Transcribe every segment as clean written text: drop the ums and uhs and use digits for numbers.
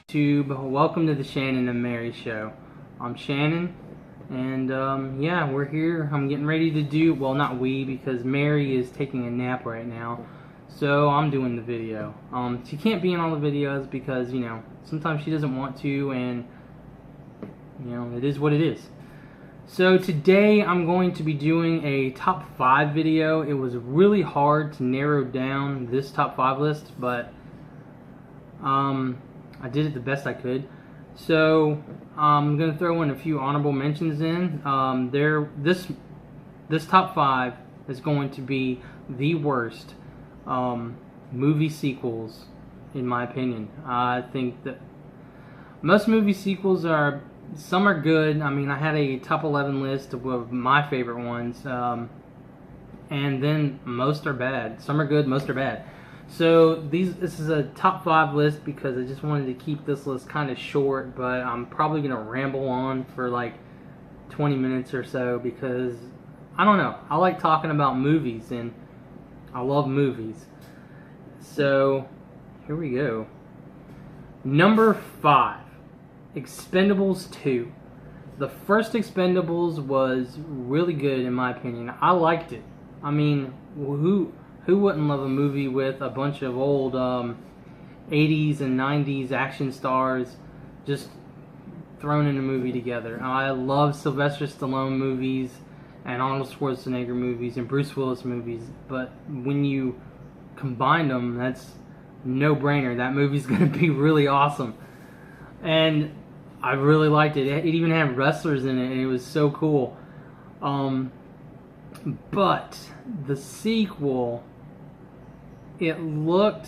YouTube, welcome to the Shannon and Mary Show. I'm Shannon, and yeah, we're here. I'm getting ready to do, well, not we, because Mary is taking a nap right now, so I'm doing the video. She can't be in all the videos because, you know, sometimes she doesn't want to, and, you know, it is what it is. So today I'm going to be doing a top 5 video. It was really hard to narrow down this top 5 list, but I did it the best I could. So I'm gonna throw in a few honorable mentions in. This top 5 is going to be the worst movie sequels, in my opinion. I think that most movie sequels are, some are good. I mean, I had a top 11 list of my favorite ones, and then most are bad. Some are good, most are bad. So this is a top 5 list because I just wanted to keep this list kind of short, but I'm probably going to ramble on for like 20 minutes or so because, I don't know, I like talking about movies and I love movies. So, here we go. Number 5, Expendables 2. The first Expendables was really good in my opinion. I liked it. I mean, who wouldn't love a movie with a bunch of old 80s and 90s action stars just thrown in a movie together? I love Sylvester Stallone movies and Arnold Schwarzenegger movies and Bruce Willis movies, but when you combine them, that's no-brainer. That movie's going to be really awesome. And I really liked it. It even had wrestlers in it, and it was so cool. But the sequel, it looked,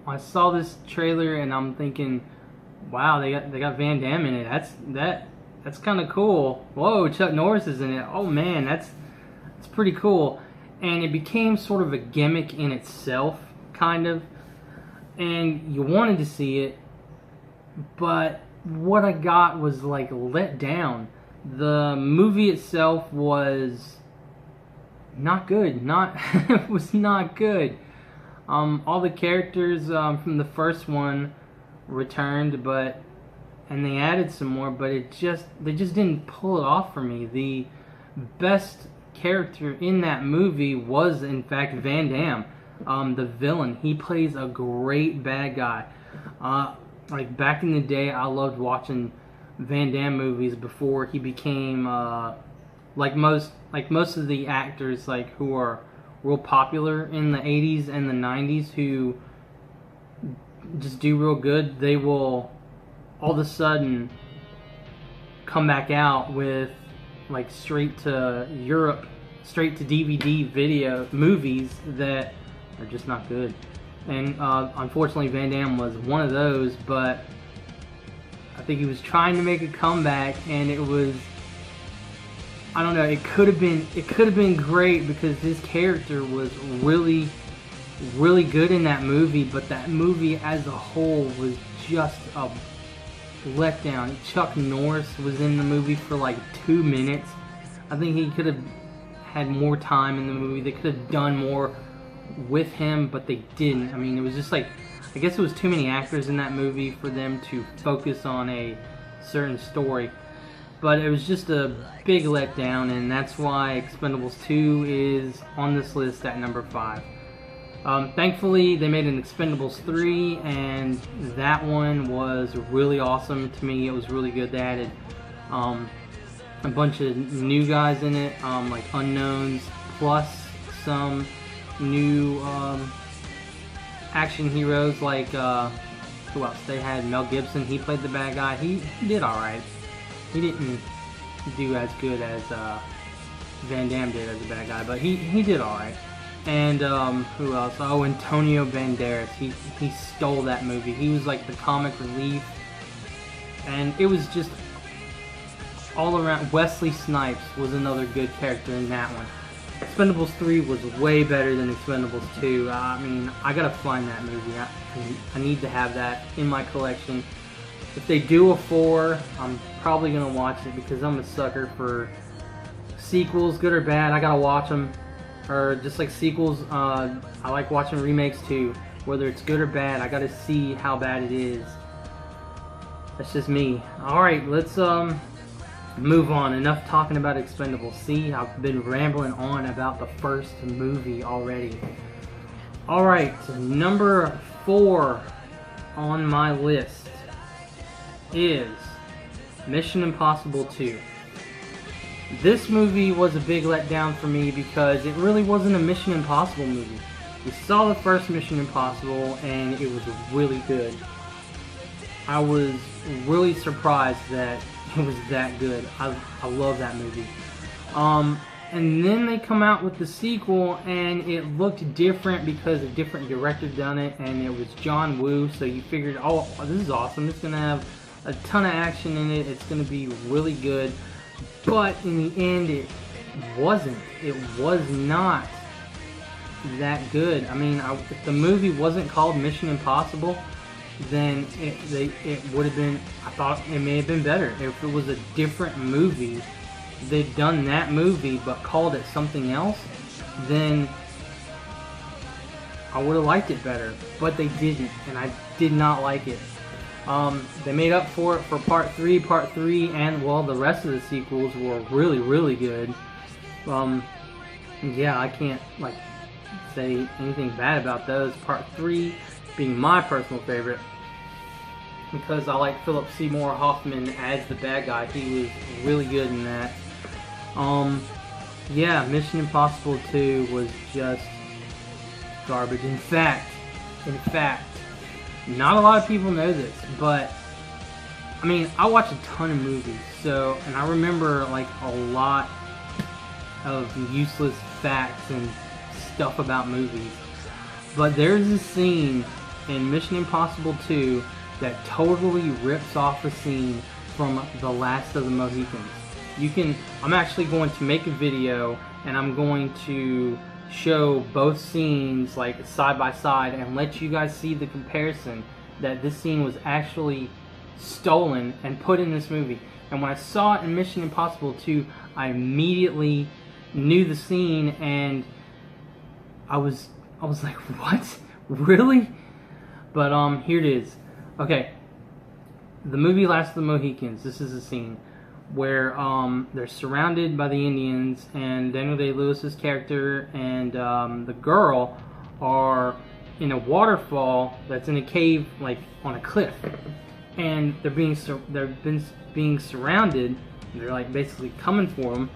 I saw this trailer and I'm thinking, wow, they got Van Damme in it. That's kind of cool. Whoa, Chuck Norris is in it. Oh man, that's pretty cool. And it became sort of a gimmick in itself, kind of. And you wanted to see it, but what I got was like let down. The movie itself was not good. It was not good. All the characters from the first one returned, and they added some more, but they just didn't pull it off for me. The best character in that movie was in fact Van Damme, the villain. He plays a great bad guy. Like back in the day, I loved watching Van Damme movies before he became like most of the actors who are real popular in the 80s and the 90s who just do real good. They will all of a sudden come back out with like straight to Europe, straight to DVD video movies that are just not good. And unfortunately Van Damme was one of those, but I think he was trying to make a comeback, and it was, I don't know, it could have been great because his character was really, really good in that movie, but that movie as a whole was just a letdown. Chuck Norris was in the movie for like 2 minutes. I think he could have had more time in the movie. They could have done more with him, but they didn't. I mean, it was just like, I guess it was too many actors in that movie for them to focus on a certain story. But it was just a big letdown, and that's why Expendables 2 is on this list at number 5. Thankfully, they made an Expendables 3, and that one was really awesome to me. It was really good. They added a bunch of new guys in it, like unknowns, plus some new action heroes like, who else? They had Mel Gibson. He played the bad guy. He did alright. He didn't do as good as Van Damme did as a bad guy, but he did alright. And who else? Oh, Antonio Banderas. He stole that movie. He was like the comic relief, and it was just all around. Wesley Snipes was another good character in that one. Expendables 3 was way better than Expendables 2. I mean, I gotta find that movie. I need to have that in my collection. If they do a 4, I'm probably going to watch it because I'm a sucker for sequels, good or bad. I got to watch them. Or just like sequels, I like watching remakes too. Whether it's good or bad, I got to see how bad it is. That's just me. Alright, let's move on. Enough talking about Expendables. See, I've been rambling on about the first movie already. Alright, number 4 on my list is Mission Impossible 2. This movie was a big letdown for me because it really wasn't a Mission Impossible movie. We saw the first Mission Impossible and it was really good. I was really surprised that it was that good. I love that movie. And then they come out with the sequel and it looked different because a different director done it, and it was John Woo, so you figured, oh, this is awesome. It's going to have a ton of action in it. It's going to be really good. But in the end, it wasn't. It was not that good. I mean, if the movie wasn't called Mission Impossible, then it would have been, I thought it may have been better. If it was a different movie, they'd done that movie but called it something else, then I would have liked it better. But they didn't, and I did not like it. They made up for it for Part 3, and, well, the rest of the sequels were really, really good. Yeah, I can't, like, say anything bad about those. Part 3 being my personal favorite, because I like Philip Seymour Hoffman as the bad guy. He was really good in that. Yeah, Mission Impossible 2 was just garbage. In fact, not a lot of people know this, but I mean, I watch a ton of movies, so, and I remember like a lot of useless facts and stuff about movies. But there's a scene in Mission Impossible 2 that totally rips off a scene from The Last of the Mohicans. I'm actually going to make a video and I'm going to show both scenes like side by side and let you guys see the comparison, that this scene was actually stolen and put in this movie. And when I saw it in Mission Impossible 2, I immediately knew the scene, and I was like, what? Really? But here it is. Okay. The movie Last of the Mohicans, this is a scene where they're surrounded by the Indians, and Daniel Day-Lewis's character and the girl are in a waterfall that's in a cave, like on a cliff, and they're being surrounded. They're like basically coming for them,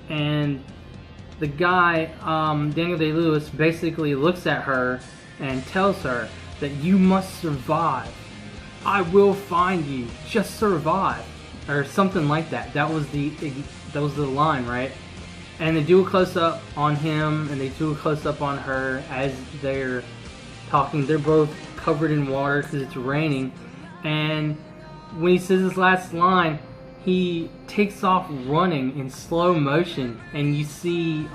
and the guy, Daniel Day-Lewis, basically looks at her and tells her that you must survive. I will find you. Just survive. Or something like that. That was the line, right? And they do a close-up on him, and they do a close-up on her as they're talking. They're both covered in water because it's raining. And when he says his last line, he takes off running in slow motion, and you see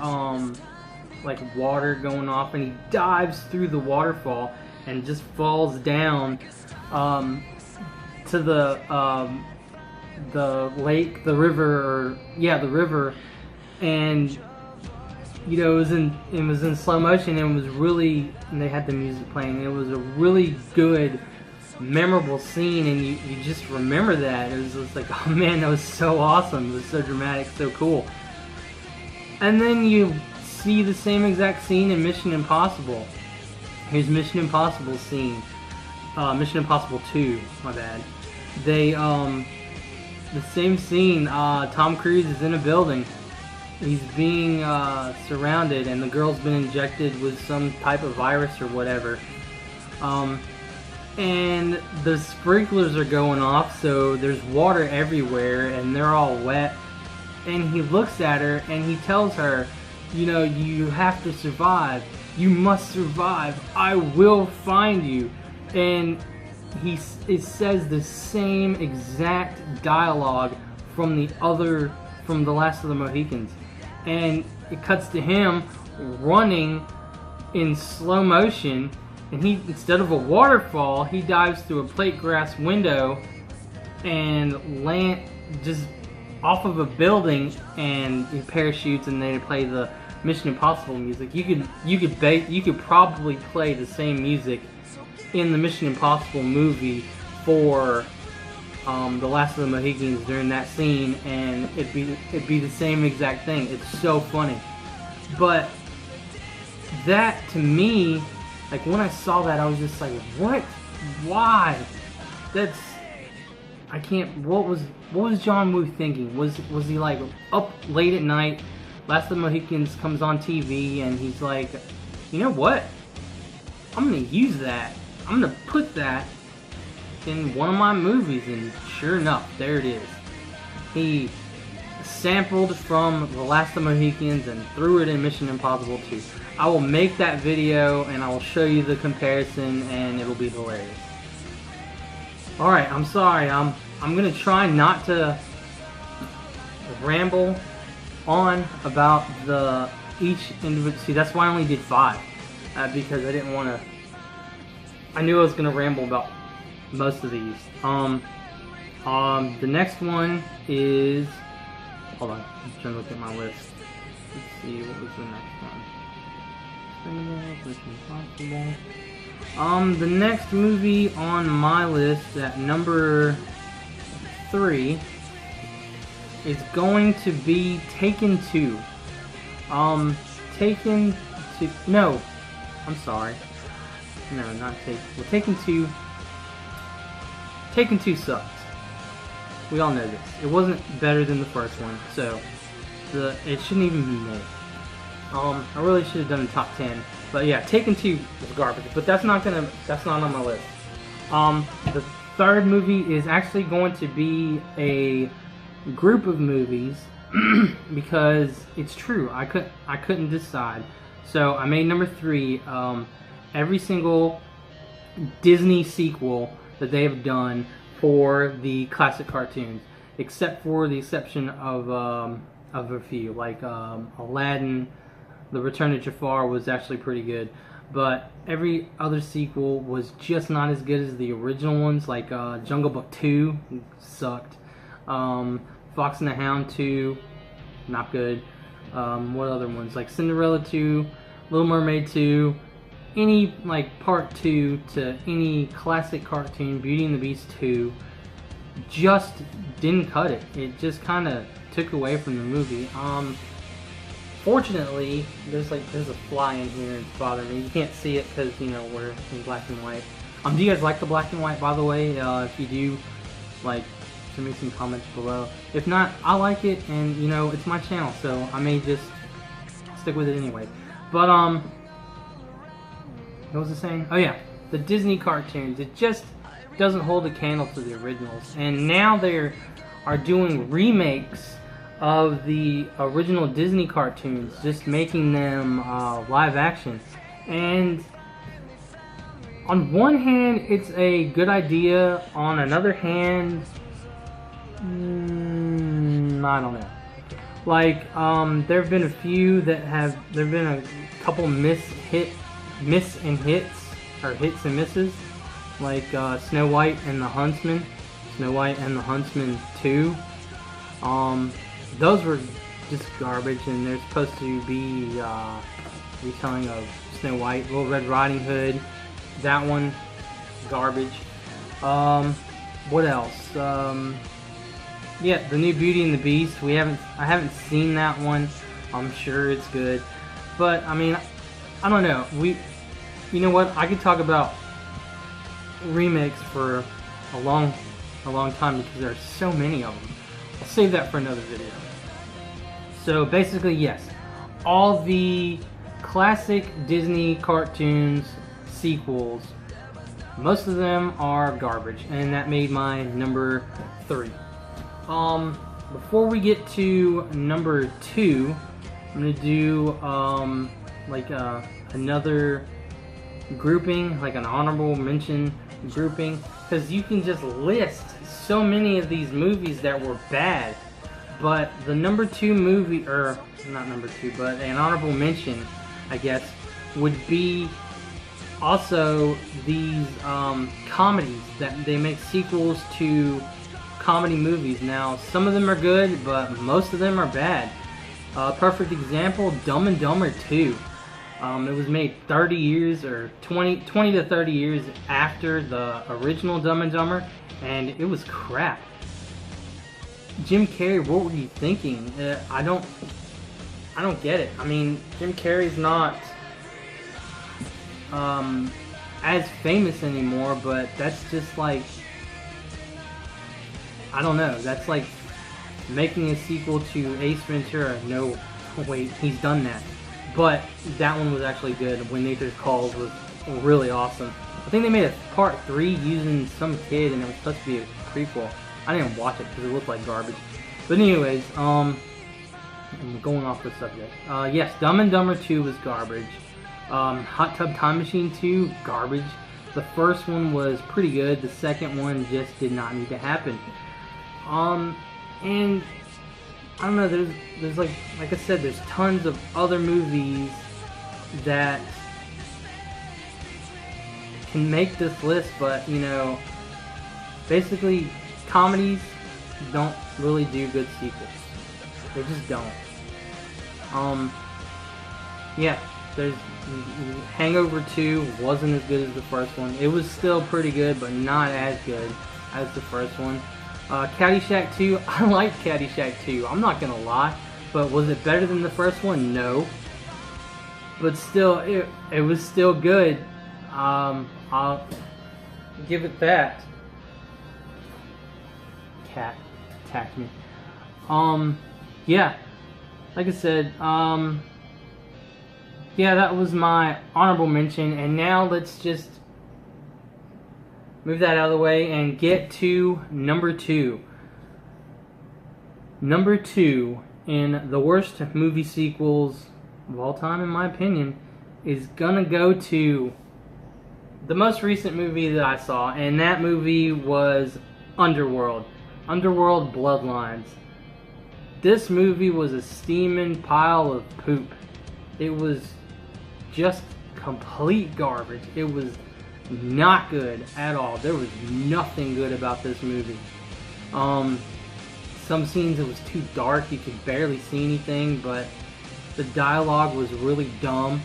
like water going off, and he dives through the waterfall and just falls down to the lake, the river, the river, and you know, it was in slow motion, and it was really, and they had the music playing. It was a really good, memorable scene, and you just remember that. It was just like, oh man, that was so awesome. It was so dramatic, so cool. And then you see the same exact scene in Mission Impossible. Here's Mission Impossible scene. Mission Impossible 2, my bad. They, the same scene, Tom Cruise is in a building. He's being surrounded, and the girl's been injected with some type of virus or whatever. And the sprinklers are going off, so there's water everywhere, and they're all wet. And he looks at her, and he tells her, you know, you have to survive. You must survive. I will find you. And it says the same exact dialogue from The Last of the Mohicans. And it cuts to him running in slow motion, and he, instead of a waterfall, he dives through a plate glass window and land just off of a building, and he parachutes, and they play the Mission Impossible music. You could probably play the same music in the Mission Impossible movie for The Last of the Mohicans during that scene, and it'd be the same exact thing. It's so funny. But that, to me, like when I saw that, I was just like, what? Why? That's, I can't. What was John Woo thinking? Was he like up late at night? Last of the Mohicans comes on TV, and he's like, you know what? I'm gonna use that. I'm gonna put that in one of my movies, and sure enough, there it is. He sampled from The Last of the Mohicans and threw it in Mission Impossible 2. I will make that video and I will show you the comparison, and it'll be hilarious. Alright, I'm sorry. I'm gonna try not to ramble on about each individual. See, that's why I only did 5, because I didn't want to. I knew I was gonna ramble about most of these. The next one is. Hold on, I'm trying to look at my list. Let's see, what was the next one? The next movie on my list at number 3 is going to be Taken 2. Taken 2. No, I'm sorry. No, not Taken. Well, Taken 2. Taken 2 sucked. We all know this. It wasn't better than the first one, so it shouldn't even be made. I really should have done the top 10, but yeah, Taken 2 was garbage. But that's not on my list. The third movie is actually going to be a group of movies because it's true. I couldn't decide, so I made number 3. Every single Disney sequel that they have done for the classic cartoons, except for the exception of a few, like Aladdin. The Return of Jafar was actually pretty good, but every other sequel was just not as good as the original ones. Like Jungle Book 2 sucked. Fox and the Hound 2, not good. What other ones? Like Cinderella 2, Little Mermaid 2. Any like part 2 to any classic cartoon, Beauty and the Beast 2, just didn't cut it. It just kind of took away from the movie. Fortunately, there's a fly in here and it's bothering me. You can't see it because, you know, we're in black and white. Do you guys like the black and white, by the way? If you do, like, send me some comments below. If not, I like it, and you know, it's my channel, so I may just stick with it anyway. But what was I saying? Oh yeah, the Disney cartoons. It just doesn't hold a candle to the originals. And now they are doing remakes of the original Disney cartoons, just making them live action. And on one hand, it's a good idea. On another hand, I don't know. Like, there have been a few that have. There have been a couple miss and hits, or hits and misses, like Snow White and the Huntsman, Snow White and the Huntsman 2. Those were just garbage, and they're supposed to be retelling of Snow White. Little Red Riding Hood, that one, garbage. What else? Yeah, the new Beauty and the Beast. I haven't seen that one. I'm sure it's good, but I mean, I don't know. You know what? I could talk about remakes for a long time because there are so many of them. I'll save that for another video. So basically, yes, all the classic Disney cartoons sequels, most of them are garbage, and that made my number 3. Before we get to number 2, I'm gonna do another grouping, like an honorable mention grouping, because you can just list so many of these movies that were bad. But the number 2 movie, or not number 2, but an honorable mention, I guess, would be also these comedies that they make sequels to comedy movies. Now, some of them are good, but most of them are bad. Perfect example, Dumb and Dumber 2. It was made 30 years or 20 to 30 years after the original Dumb and Dumber, and it was crap. Jim Carrey, what were you thinking? I don't get it. I mean, Jim Carrey's not as famous anymore, but that's just like, I don't know. That's like making a sequel to Ace Ventura. No, wait, he's done that. But that one was actually good. When Nature's Calls was really awesome. I think they made a part 3 using some kid, and it was supposed to be a prequel. I didn't watch it because it looked like garbage. But anyways, I'm going off the subject. Yes, Dumb and Dumber 2 was garbage. Hot Tub Time Machine 2, garbage. The first one was pretty good. The second one just did not need to happen. And I don't know. There's like I said, there's tons of other movies that can make this list, but you know, basically comedies don't really do good sequels. They just don't. Yeah, there's Hangover 2 wasn't as good as the first one. It was still pretty good, but not as good as the first one. Caddyshack 2, I like Caddyshack 2, I'm not gonna lie, but was it better than the first one? No. But still, it was still good. I'll give it that. Cat attacked me. Yeah, like I said, yeah, that was my honorable mention, and now let's just move that out of the way and get to number 2. Number 2 in the worst movie sequels of all time, in my opinion, is gonna go to the most recent movie that I saw, and that movie was Underworld. Underworld Bloodlines. This movie was a steaming pile of poop. It was just complete garbage. It was not good at all. There was nothing good about this movie. Some scenes it was too dark. You could barely see anything, but the dialogue was really dumb.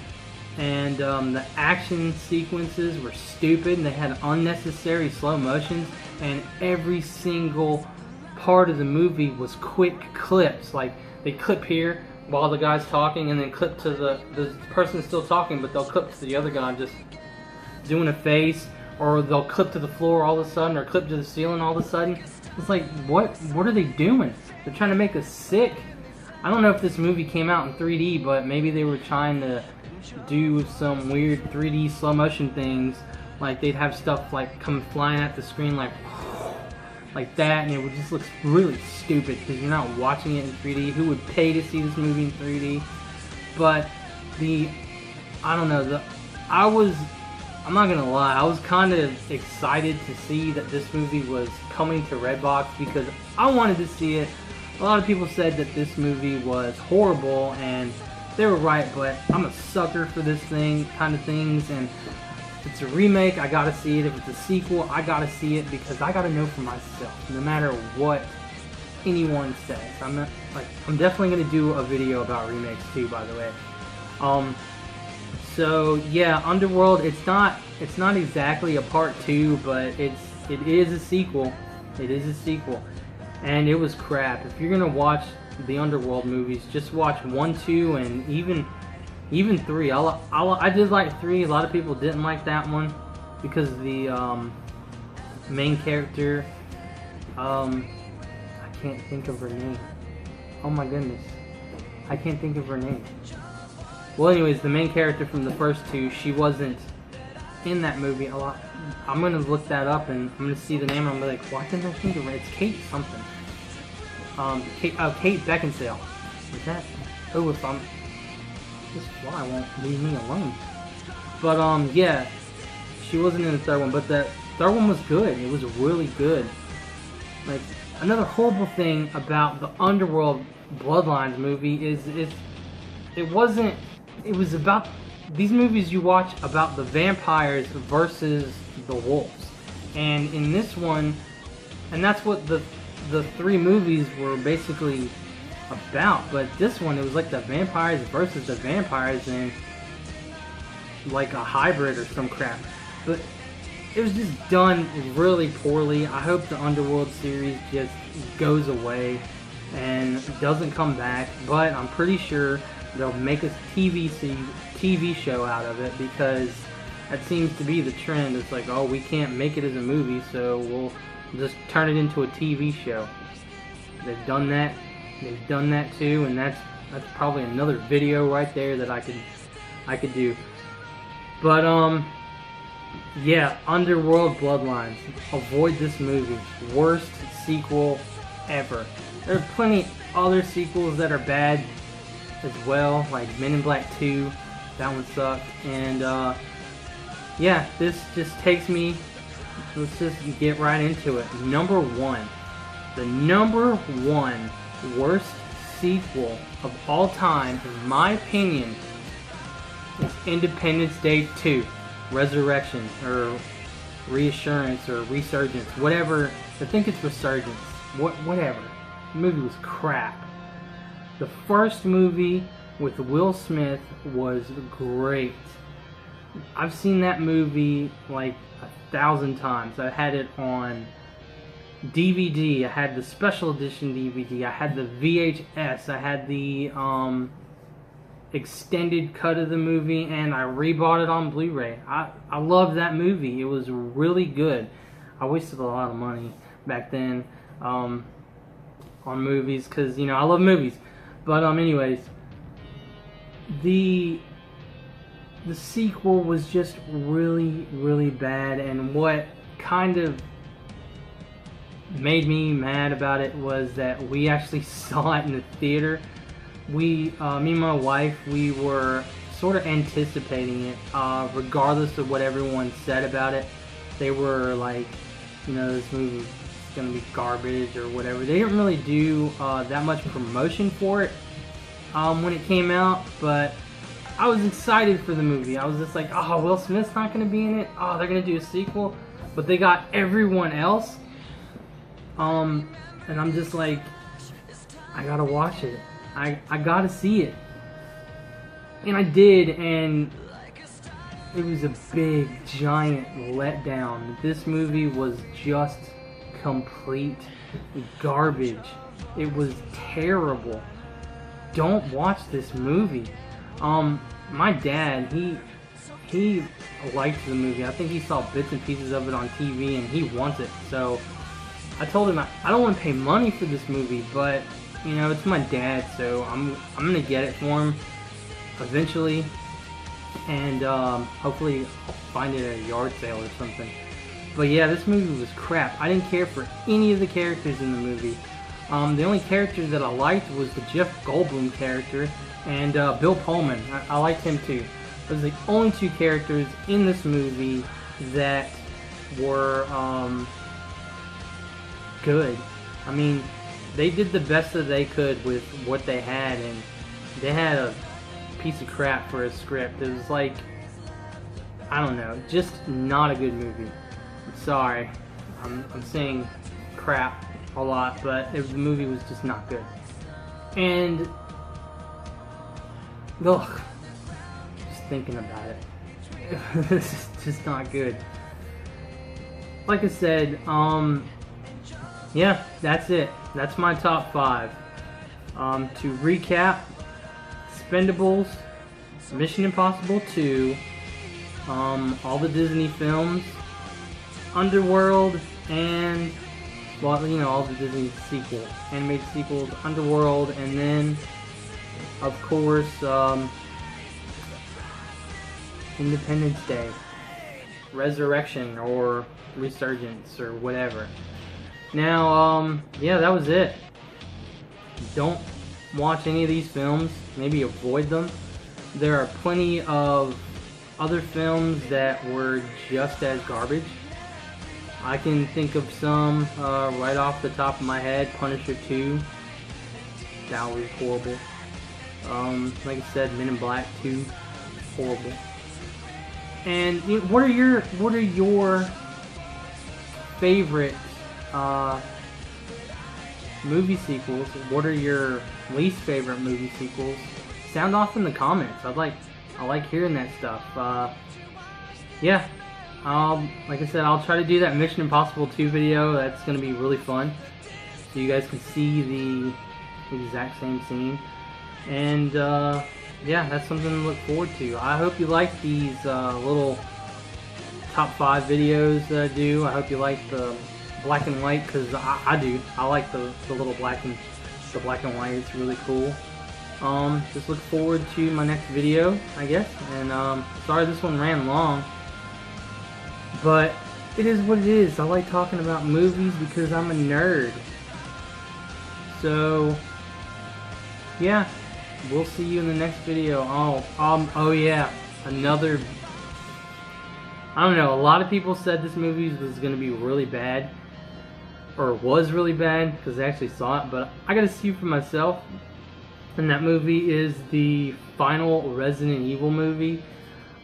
And the action sequences were stupid, and they had unnecessary slow motions, and every single part of the movie was quick clips. Like, they clip here while the guy's talking, and then clip to the person still talking, but they'll clip to the other guy just doing a face, or they'll clip to the floor all of a sudden, or clip to the ceiling all of a sudden. It's like, what are they doing? They're trying to make us sick. I don't know if this movie came out in 3D, but maybe they were trying to do some weird 3D slow motion things, like they'd have stuff like come flying at the screen like that, and it would just look really stupid because you're not watching it in 3D. Who would pay to see this movie in 3D? But I don't know, I'm not gonna lie, I was kind of excited to see that this movie was coming to Redbox because I wanted to see it. A lot of people said that this movie was horrible, and they were right, but I'm a sucker for this kind of things, and if it's a remake, I gotta see it. If it's a sequel, I gotta see it because I gotta know for myself, no matter what anyone says. I'm definitely gonna do a video about remakes too, by the way. So yeah, Underworld, it's not exactly a part 2, but it is a sequel. It is a sequel. And it was crap. If you're gonna watch the Underworld movies, just watch 1, 2, and even 3. I did like 3. A lot of people didn't like that one because the main character, I can't think of her name. Oh my goodness, I can't think of her name. Well, anyways, the main character from the first 2, she wasn't in that movie a lot. I'm gonna look that up and I'm gonna see the name and I'm gonna be like, why can't I think of her? It's Kate something. Kate Beckinsale. Is that? Oh, if I'm... This fly won't leave me alone. But, yeah. She wasn't in the third one, but the third one was good. It was really good. Like, another horrible thing about the Underworld Bloodlines movie is it wasn't... It was about... These movies you watch about the vampires versus the wolves. And in this one... And that's what the 3 movies were basically about, but this one, it was like the vampires versus the vampires and like a hybrid or some crap. But it was just done really poorly. I hope the Underworld series just goes away and doesn't come back, but I'm pretty sure they'll make a TV show out of it, because that seems to be the trend. It's like, oh, we can't make it as a movie, so we'll just turn it into a TV show. They've done that. They've done that too, and that's probably another video right there that I could do. But yeah, Underworld Bloodlines. Avoid this movie. Worst sequel ever. There are plenty other sequels that are bad as well, like Men in Black 2. That one sucked. And yeah, this just takes me. Let's just get right into it. Number one. The number one worst sequel of all time, in my opinion, is Independence Day 2. Resurrection, or Reassurance, or Resurgence, whatever. I think it's Resurgence. Whatever. The movie was crap. The first movie with Will Smith was great. I've seen that movie like 1,000 times. I had it on DVD. I had the special edition DVD. I had the VHS. I had the extended cut of the movie, and I rebought it on Blu-ray. I loved that movie. It was really good. I wasted a lot of money back then on movies, because, you know, I love movies. But anyways, the sequel was just really, really bad, and what kind of made me mad about it was that we actually saw it in the theater. Me and my wife, we were sort of anticipating it, regardless of what everyone said about it. They were like, you know, this movie's gonna be garbage or whatever. They didn't really do that much promotion for it when it came out, but I was excited for the movie. I was just like, oh, Will Smith's not gonna be in it. Oh, they're gonna do a sequel, but they got everyone else. And I'm just like, I gotta watch it. I gotta see it. And I did, and it was a big, giant letdown. This movie was just complete garbage. It was terrible. Don't watch this movie. My dad, he liked the movie. I think he saw bits and pieces of it on TV, and he wants it. So I told him I don't want to pay money for this movie, but you know, it's my dad, so I'm gonna get it for him eventually, and hopefully I'll find it at a yard sale or something. But yeah, this movie was crap. I didn't care for any of the characters in the movie. The only character that I liked was the Jeff Goldblum character and Bill Pullman. I liked him too. Those are the only two characters in this movie that were good. I mean, they did the best that they could with what they had, and they had a piece of crap for a script. It was like, I don't know, just not a good movie. I'm sorry. I'm saying crap a lot, but the movie was just not good. And ugh, just thinking about it, it's just not good. Like I said, yeah, that's it. That's my top 5. To recap, Expendables, Mission Impossible 2, all the Disney films, Underworld, and, well, you know, all the Disney animated sequels, Underworld, and then, of course, Independence Day, Resurrection, or Resurgence, or whatever. Now, yeah, that was it. Don't watch any of these films. Maybe avoid them. There are plenty of other films that were just as garbage. I can think of some right off the top of my head. Punisher 2. That was horrible. Like I said, Men in Black 2. Horrible. And you know, what are your favorite movie sequels? What are your least favorite movie sequels? Sound off in the comments. I like hearing that stuff. Yeah, like I said, I'll try to do that Mission Impossible 2 video. That's going to be really fun. So you guys can see the exact same scene. And yeah, that's something to look forward to. I hope you like these little top 5 videos that I do. I hope you like the black and white, because I do. I like the little black and white. It's really cool. Just look forward to my next video, I guess. And sorry this one ran long, but it is what it is. I like talking about movies because I'm a nerd. So yeah, we'll see you in the next video. Oh yeah, another. I don't know. A lot of people said this movie was going to be really bad, or was really bad, because they actually saw it. But I got to see for myself. And that movie is the final Resident Evil movie.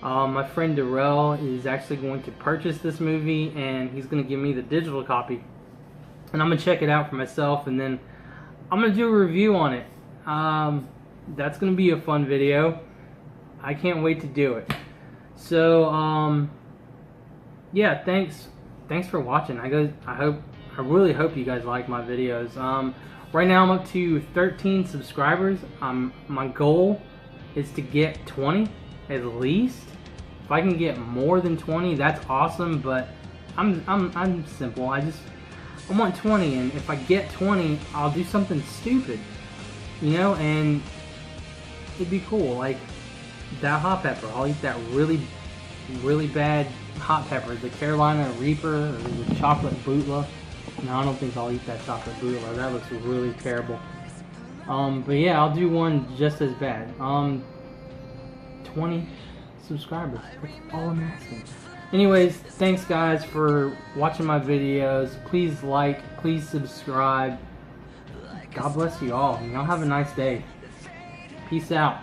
My friend Darrell is actually going to purchase this movie, and he's going to give me the digital copy. And I'm going to check it out for myself, and then I'm going to do a review on it. That's going to be a fun video. I can't wait to do it. So, yeah, thanks for watching. I really hope you guys like my videos. Right now I'm up to 13 subscribers. My goal is to get 20 at least. If I can get more than 20, that's awesome. But I'm simple. I want 20, and if I get 20, I'll do something stupid, you know, and it'd be cool. Like that hot pepper. I'll eat that really bad hot pepper, the Carolina Reaper, or the chocolate bootla. No, I don't think I'll eat that chocolate bootla. That looks really terrible. But yeah, I'll do one just as bad. 20 subscribers. That's all I'm asking. Anyways, thanks guys for watching my videos. Please like, please subscribe. God bless you all. Y'all have a nice day. Peace out.